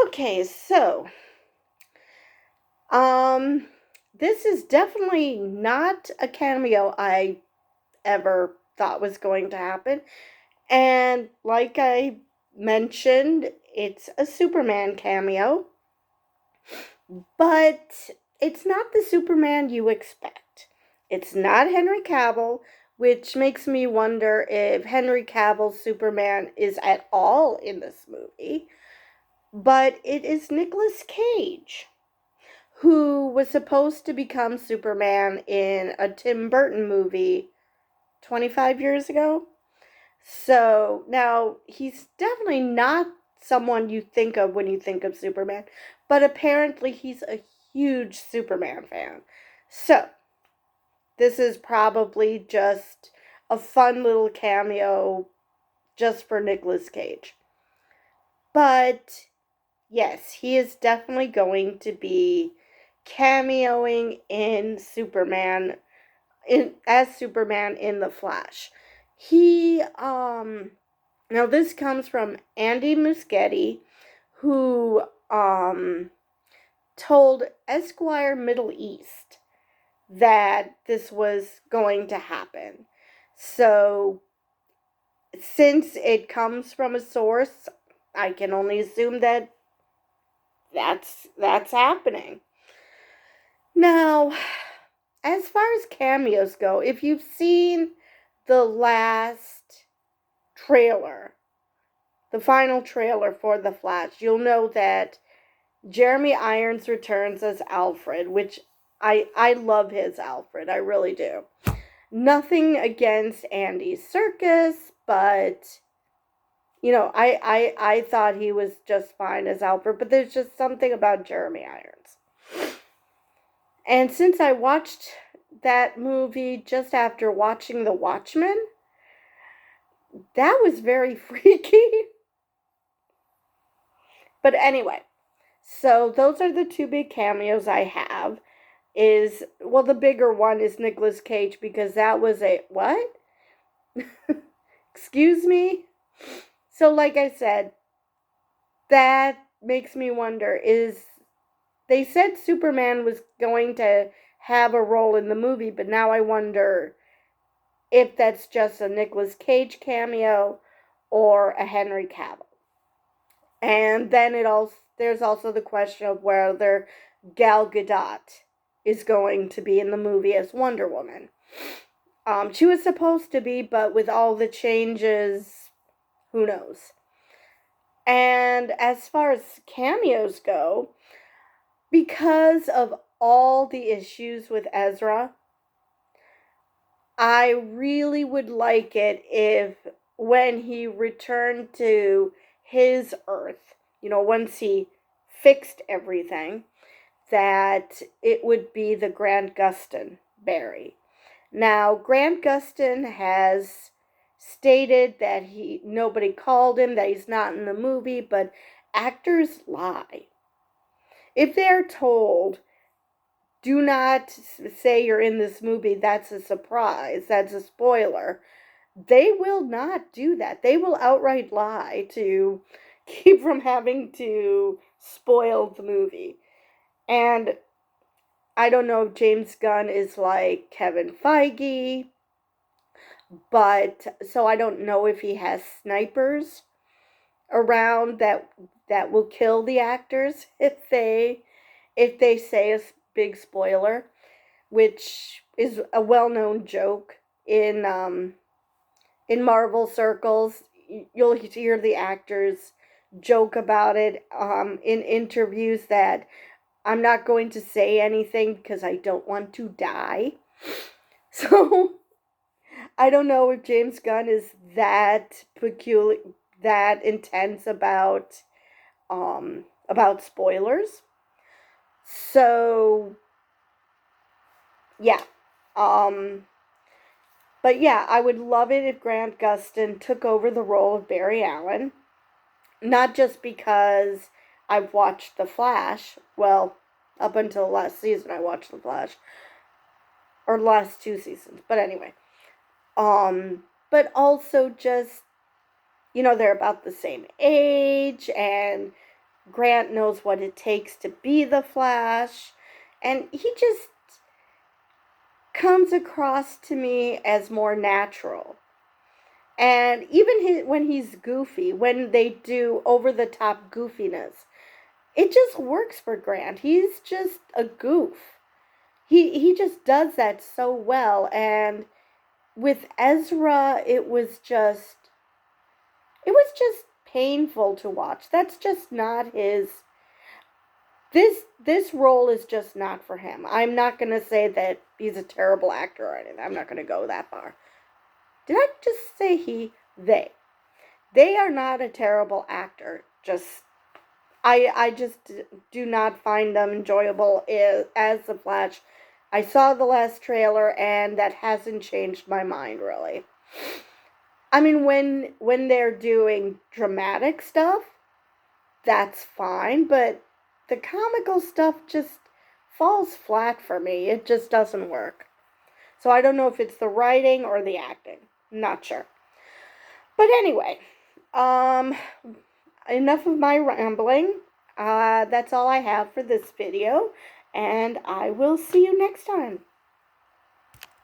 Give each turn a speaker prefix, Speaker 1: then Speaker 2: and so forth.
Speaker 1: Okay, so um this is definitely not a cameo I ever thought was going to happen. And like I mentioned, it's a Superman cameo, but it's not the Superman you expect. It's not Henry Cavill, which makes me wonder if Henry Cavill's Superman is at all in this movie. But it is Nicolas Cage, who was supposed to become Superman in a Tim Burton movie 25 years ago. So now he's definitely not someone you think of when you think of Superman, but apparently he's a huge Superman fan. So this is probably just a fun little cameo just for Nicolas Cage. But yes, he is definitely going to be cameoing in Superman as Superman in the Flash. He Now this comes from Andy Muschietti, who told Esquire Middle East that this was going to happen. So since it comes from a source, I can only assume that that's happening. Now, as far as cameos go, if you've seen the last trailer, the final trailer for The Flash, you'll know that Jeremy Irons returns as Alfred, which I love his Alfred, I really do. Nothing against Andy Serkis, but I thought he was just fine as Alfred, but there's just something about Jeremy Irons. And since I watched that movie just after watching The Watchmen, that was very freaky. But anyway, so those are the two big cameos I have. The bigger one is Nicolas Cage, because that was a what? Excuse me? So like I said, that makes me wonder, they said Superman was going to have a role in the movie, but now I wonder if that's just a Nicolas Cage cameo or a Henry Cavill. And then there's also the question of whether Gal Gadot is going to be in the movie as Wonder Woman. She was supposed to be, but with all the changes, who knows? And as far as cameos go, because of all the issues with Ezra, I really would like it if when he returned to his Earth, once he fixed everything, that it would be the Grant Gustin Barry. Now, Grant Gustin has stated that nobody called him, that he's not in the movie, but actors lie. If they're told, do not say you're in this movie, that's a surprise, that's a spoiler, they will not do that. They will outright lie to keep from having to spoil the movie. And I don't know if James Gunn is like Kevin Feige, but so I don't know if he has snipers around that will kill the actors if they say a big spoiler, which is a well-known joke in Marvel circles. You'll hear the actors joke about it in interviews, that I'm not going to say anything because I don't want to die. So I don't know if James Gunn is that peculiar, that intense about spoilers. So yeah. Um but yeah, I would love it if Grant Gustin took over the role of Barry Allen. Not just because I've watched The Flash. Well, up until last season I watched The Flash. Or last two seasons. But anyway. But also just, they're about the same age, and Grant knows what it takes to be the Flash, and he just comes across to me as more natural. And even when he's goofy, when they do over the top goofiness, it just works for Grant. He's just a goof. He just does that so well. And with Ezra, it was just painful to watch. That's just not his. This role is just not for him. I'm not gonna say that he's a terrible actor or anything. I'm not gonna go that far. Did I just say he? They. They are not a terrible actor. Just I just do not find them enjoyable as the Flash. I saw the last trailer and that hasn't changed my mind really. I mean when they're doing dramatic stuff, that's fine, but the comical stuff just falls flat for me. It just doesn't work. So I don't know if it's the writing or the acting. Not sure. But anyway, um enough of my rambling. That's all I have for this video, and I will see you next time.